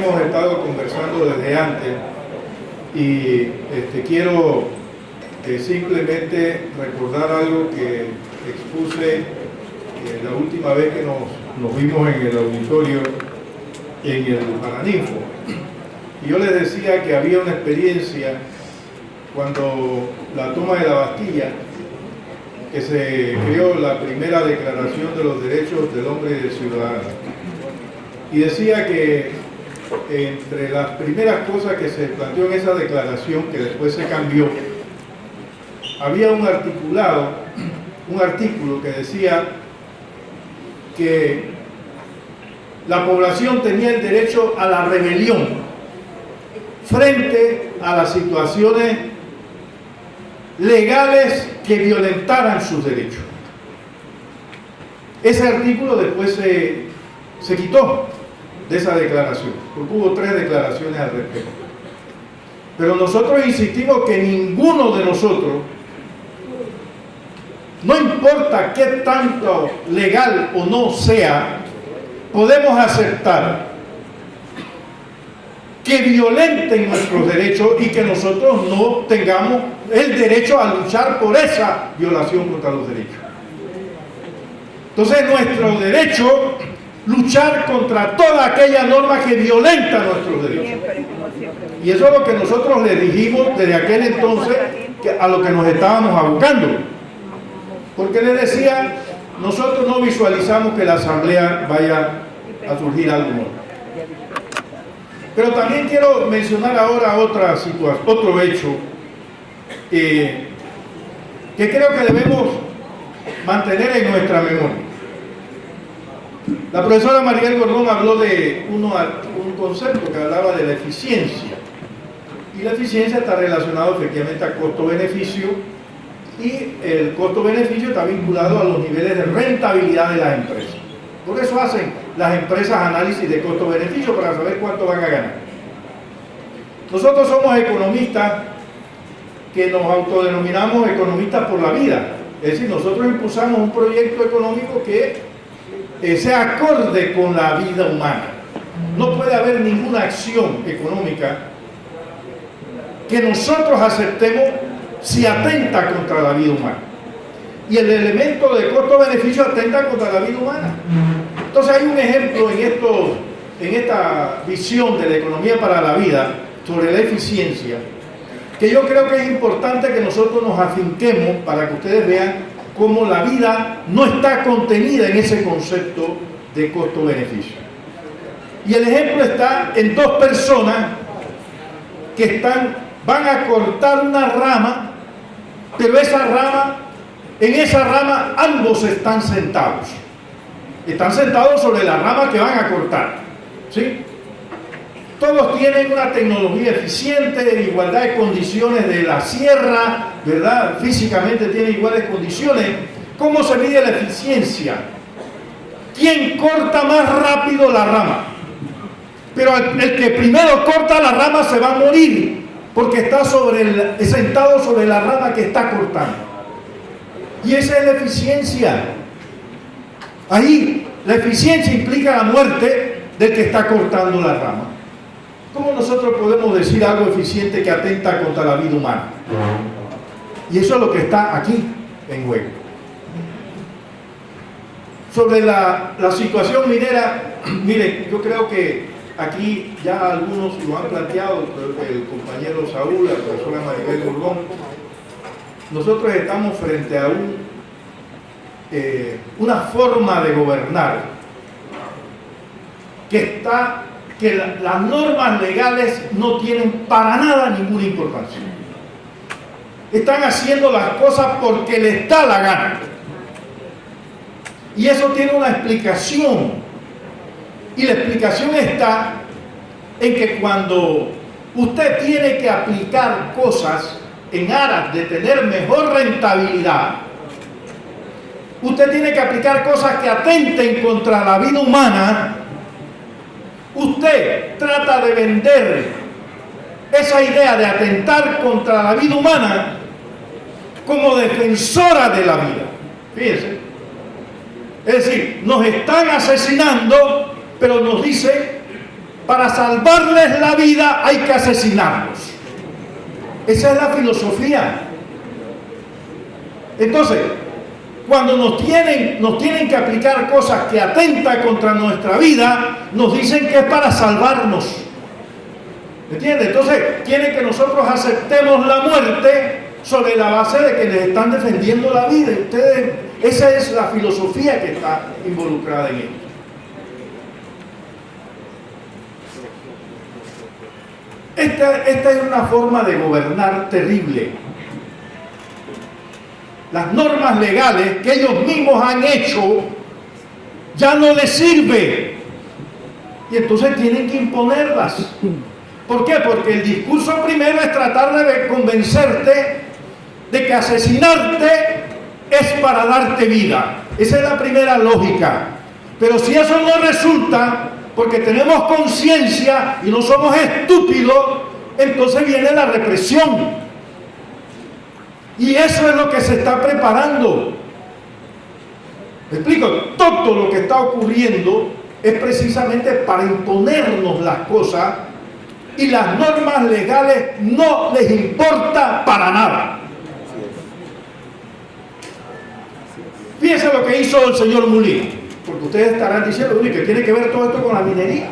hemos estado conversando desde antes y quiero simplemente recordar algo que expuse la última vez que nos vimos en el auditorio en el Paraninfo. Y yo les decía que había una experiencia cuando la toma de la Bastilla, que se creó la primera declaración de los derechos del hombre y del ciudadano. Y decía que entre las primeras cosas que se planteó en esa declaración, que después se cambió, había un artículo que decía que la población tenía el derecho a la rebelión frente a las situaciones legales que violentaran sus derechos. Ese artículo después se quitó de esa declaración, porque hubo 3 declaraciones al respecto. Pero nosotros insistimos que ninguno de nosotros, no importa qué tanto legal o no sea, podemos aceptar que violenten nuestros derechos y que nosotros no tengamos el derecho a luchar por esa violación contra los derechos. Entonces, nuestro derecho luchar contra toda aquella norma que violenta nuestros derechos. Y eso es lo que nosotros le dijimos desde aquel entonces a lo que nos estábamos abocando. Porque les decía, nosotros no visualizamos que la Asamblea vaya a surgir algo nuevo. Pero también quiero mencionar ahora otra situación, otro hecho que creo que debemos mantener en nuestra memoria. La profesora Maribel Gordón habló de un concepto que hablaba de la eficiencia. Y la eficiencia está relacionada efectivamente a costo-beneficio, y el costo-beneficio está vinculado a los niveles de rentabilidad de las empresas. Por eso hacen las empresas análisis de costo-beneficio para saber cuánto van a ganar. Nosotros somos economistas que nos autodenominamos economistas por la vida. Es decir, nosotros impulsamos un proyecto económico que sea acorde con la vida humana. No puede haber ninguna acción económica que nosotros aceptemos si atenta contra la vida humana. Y el elemento de costo-beneficio atenta contra la vida humana. Entonces hay un ejemplo en esta visión de la economía para la vida sobre la eficiencia, que yo creo que es importante que nosotros nos afinquemos para que ustedes vean cómo la vida no está contenida en ese concepto de costo-beneficio. Y el ejemplo está en 2 personas que van a cortar una rama, pero en esa rama ambos están sentados. Están sentados sobre la rama que van a cortar, ¿sí? Todos tienen una tecnología eficiente, en igualdad de condiciones de la sierra, ¿verdad? Físicamente tienen iguales condiciones. ¿Cómo se mide la eficiencia? ¿Quién corta más rápido la rama? Pero el que primero corta la rama se va a morir, porque está sentado sobre la rama que está cortando. Y esa es la eficiencia. Ahí, la eficiencia implica la muerte del que está cortando la rama. ¿Cómo nosotros podemos decir algo eficiente que atenta contra la vida humana? Y eso es lo que está aquí en juego. Sobre la situación minera, miren, yo creo que aquí ya algunos lo han planteado, el compañero Saúl, la profesora Maribel Gordón. Nosotros estamos frente a una forma de gobernar que las normas legales no tienen para nada ninguna importancia. Están haciendo las cosas porque les da la gana. Y eso tiene una explicación. Y la explicación está en que cuando usted tiene que aplicar cosas en aras de tener mejor rentabilidad, usted tiene que aplicar cosas que atenten contra la vida humana. Usted trata de vender esa idea de atentar contra la vida humana como defensora de la vida. Fíjense. Es decir, nos están asesinando, pero nos dice para salvarles la vida hay que asesinarlos. Esa es la filosofía. Entonces, cuando nos tienen que aplicar cosas que atentan contra nuestra vida, nos dicen que es para salvarnos. ¿Entiendes? Entonces, quieren que nosotros aceptemos la muerte sobre la base de que les están defendiendo la vida. Y ustedes, esa es la filosofía que está involucrada en esto. Esta es una forma de gobernar terrible. Las normas legales que ellos mismos han hecho ya no les sirve. Y entonces tienen que imponerlas. ¿Por qué? Porque el discurso primero es tratar de convencerte de que asesinarte es para darte vida. Esa es la primera lógica. Pero si eso no resulta, porque tenemos conciencia y no somos estúpidos, entonces viene la represión. Y eso es lo que se está preparando. ¿Me explico? Todo lo que está ocurriendo es precisamente para imponernos las cosas, y las normas legales no les importa para nada. Fíjense lo que hizo el señor Mulino, porque ustedes estarán diciendo que tiene que ver todo esto con la minería.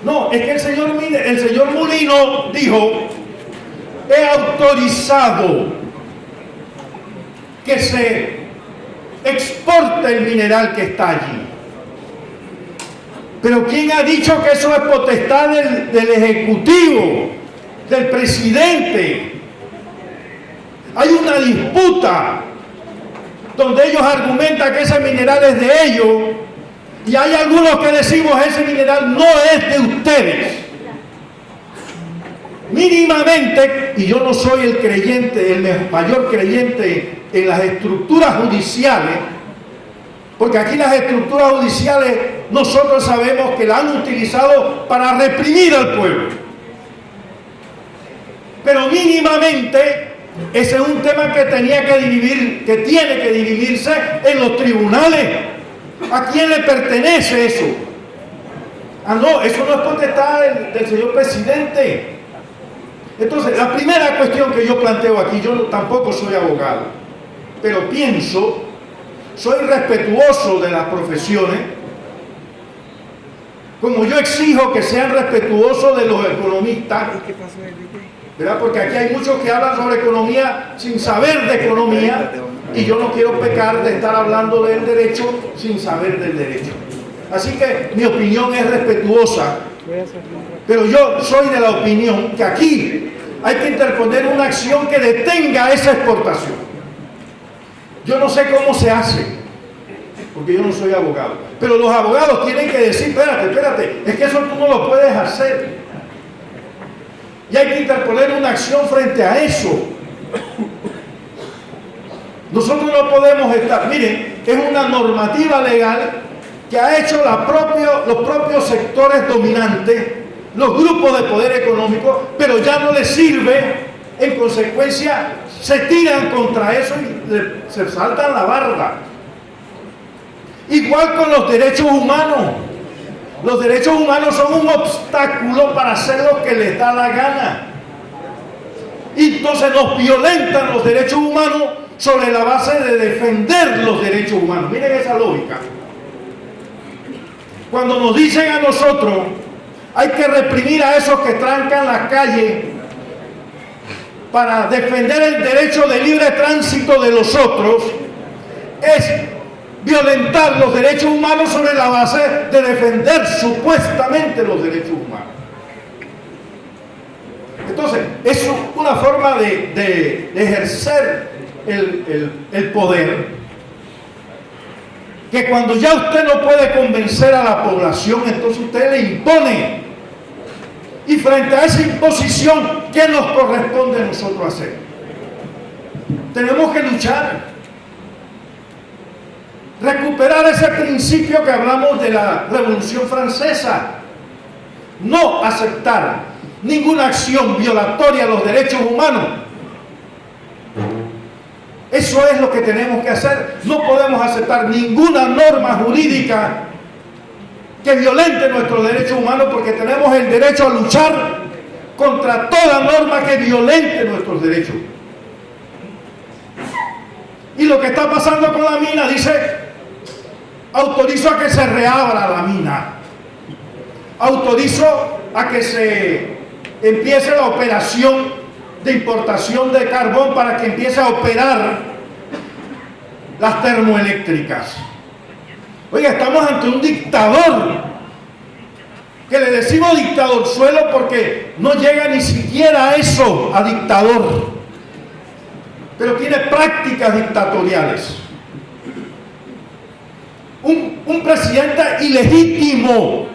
No, es que el señor Mulino dijo: he autorizado que se exporte el mineral que está allí. Pero ¿quién ha dicho que eso es potestad del Ejecutivo, del presidente? Hay una disputa donde ellos argumentan que ese mineral es de ellos, y hay algunos que decimos ese mineral no es de ustedes. Mínimamente, y yo no soy el creyente, el mayor creyente en las estructuras judiciales, porque aquí las estructuras judiciales nosotros sabemos que la han utilizado para reprimir al pueblo. Pero mínimamente ese es un tema que tiene que dividirse en los tribunales. ¿A quién le pertenece eso? Ah, no, eso no es potestad del señor presidente. Entonces, la primera cuestión que yo planteo aquí, yo tampoco soy abogado, pero soy respetuoso de las profesiones, como yo exijo que sean respetuosos de los economistas, ¿verdad? Porque aquí hay muchos que hablan sobre economía sin saber de economía, y yo no quiero pecar de estar hablando del derecho sin saber del derecho. Así que mi opinión es respetuosa, pero yo soy de la opinión que aquí hay que interponer una acción que detenga esa exportación. Yo no sé cómo se hace, porque yo no soy abogado, pero los abogados tienen que decir: espérate, es que eso tú no lo puedes hacer. Y hay que interponer una acción frente a eso. Nosotros no podemos estar, miren, es una normativa legal que ha hecho los propios sectores dominantes, los grupos de poder económico, pero ya no les sirve. En consecuencia, se tiran contra eso y se saltan la barda. Igual con los derechos humanos. Los derechos humanos son un obstáculo para hacer lo que les da la gana. Y entonces nos violentan los derechos humanos sobre la base de defender los derechos humanos. Miren esa lógica. Cuando nos dicen a nosotros: hay que reprimir a esos que trancan las calles para defender el derecho de libre tránsito de los otros, es violentar los derechos humanos sobre la base de defender supuestamente los derechos humanos. Entonces, es una forma de ejercer el poder, que cuando ya usted no puede convencer a la población, entonces usted le impone. Y frente a esa imposición, ¿qué nos corresponde a nosotros hacer? Tenemos que luchar, recuperar ese principio que hablamos de la Revolución Francesa, no aceptar ninguna acción violatoria a los derechos humanos. Eso es lo que tenemos que hacer. No podemos aceptar ninguna norma jurídica que violente nuestros derechos humanos, porque tenemos el derecho a luchar contra toda norma que violente nuestros derechos. Y lo que está pasando con la mina, dice, autorizo a que se reabra la mina, autorizo a que se empiece la operación de importación de carbón para que empiece a operar las termoeléctricas. Oiga, estamos ante un dictador, que le decimos dictadorzuelo porque no llega ni siquiera a eso, a dictador, pero tiene prácticas dictatoriales. Un presidente ilegítimo.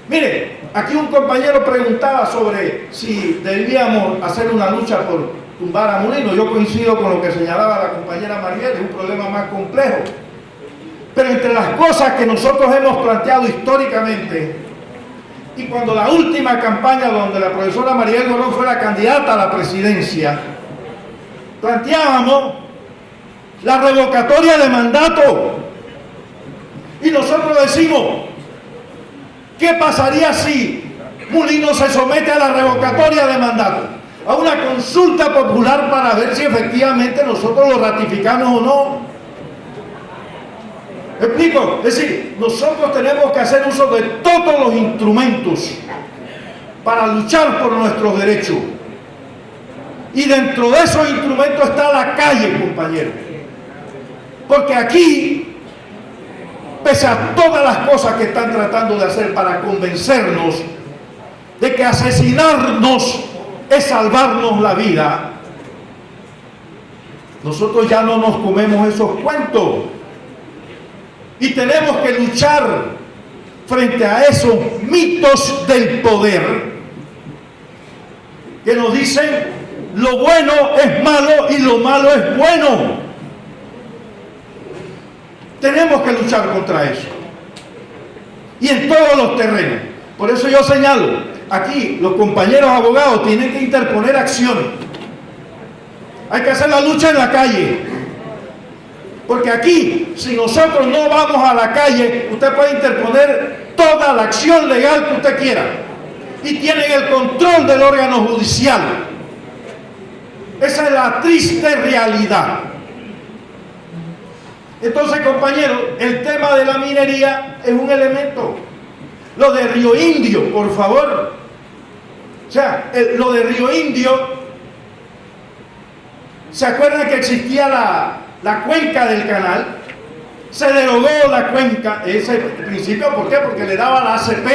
Mire, aquí un compañero preguntaba sobre si debíamos hacer una lucha por tumbar a Mulino. Yo coincido con lo que señalaba la compañera Mariel, es un problema más complejo. Pero entre las cosas que nosotros hemos planteado históricamente, y cuando la última campaña donde la profesora Mariel Gorón fue la candidata a la presidencia, planteábamos la revocatoria de mandato. Y nosotros decimos, ¿qué pasaría si Mulino se somete a la revocatoria de mandato? A una consulta popular para ver si efectivamente nosotros lo ratificamos o no. ¿Me explico? Es decir, nosotros tenemos que hacer uso de todos los instrumentos para luchar por nuestros derechos. Y dentro de esos instrumentos está la calle, compañeros. Porque aquí, pese a todas las cosas que están tratando de hacer para convencernos de que asesinarnos es salvarnos la vida, nosotros ya no nos comemos esos cuentos. Y tenemos que luchar frente a esos mitos del poder que nos dicen lo bueno es malo y lo malo es bueno. Tenemos que luchar contra eso. Y en todos los terrenos. Por eso yo señalo, aquí los compañeros abogados tienen que interponer acciones. Hay que hacer la lucha en la calle. Porque aquí, si nosotros no vamos a la calle, usted puede interponer toda la acción legal que usted quiera. Y tienen el control del órgano judicial. Esa es la triste realidad. Entonces, compañeros, el tema de la minería es un elemento. Lo de Río Indio, por favor. O sea, lo de Río Indio, ¿se acuerdan que existía la cuenca del canal? Se derogó la cuenca, ese principio, ¿por qué? Porque le daba a la ACP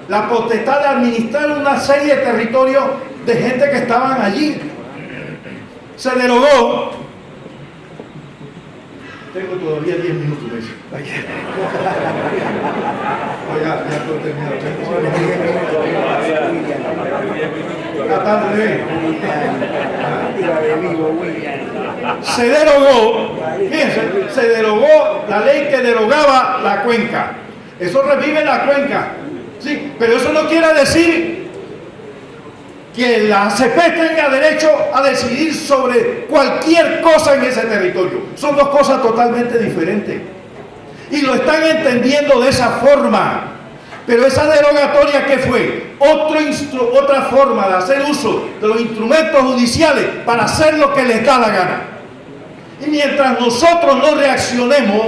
la potestad de administrar una serie de territorios de gente que estaban allí. Se derogó. Tengo todavía 10 minutos de eso. Ya estoy terminado. Se derogó, fíjense, se derogó la ley que derogaba la cuenca. Eso revive la cuenca. Sí, pero eso no quiere decir que la ACP tenga derecho a decidir sobre cualquier cosa en ese territorio. Son dos cosas totalmente diferentes. Y lo están entendiendo de esa forma. Pero esa derogatoria, ¿qué fue? Otra forma de hacer uso de los instrumentos judiciales para hacer lo que les da la gana. Y mientras nosotros no reaccionemos,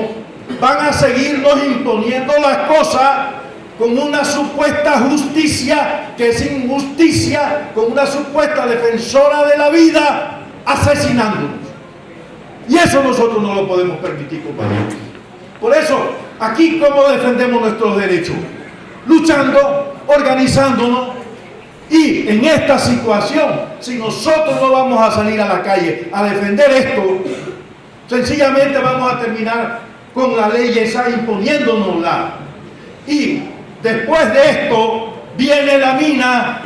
van a seguirnos imponiendo las cosas con una supuesta justicia que es injusticia, con una supuesta defensora de la vida, asesinándonos. Y eso nosotros no lo podemos permitir, compañeros. Por eso, aquí, ¿cómo defendemos nuestros derechos? Luchando, organizándonos. Y en esta situación, si nosotros no vamos a salir a la calle a defender esto, sencillamente vamos a terminar con la ley esa imponiéndonosla. Y después de esto viene la mina,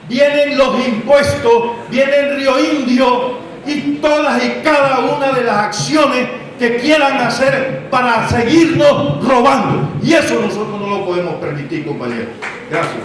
vienen los impuestos, viene el Río Indio y todas y cada una de las acciones que quieran hacer para seguirnos robando. Y eso nosotros no lo podemos permitir, compañeros. Gracias.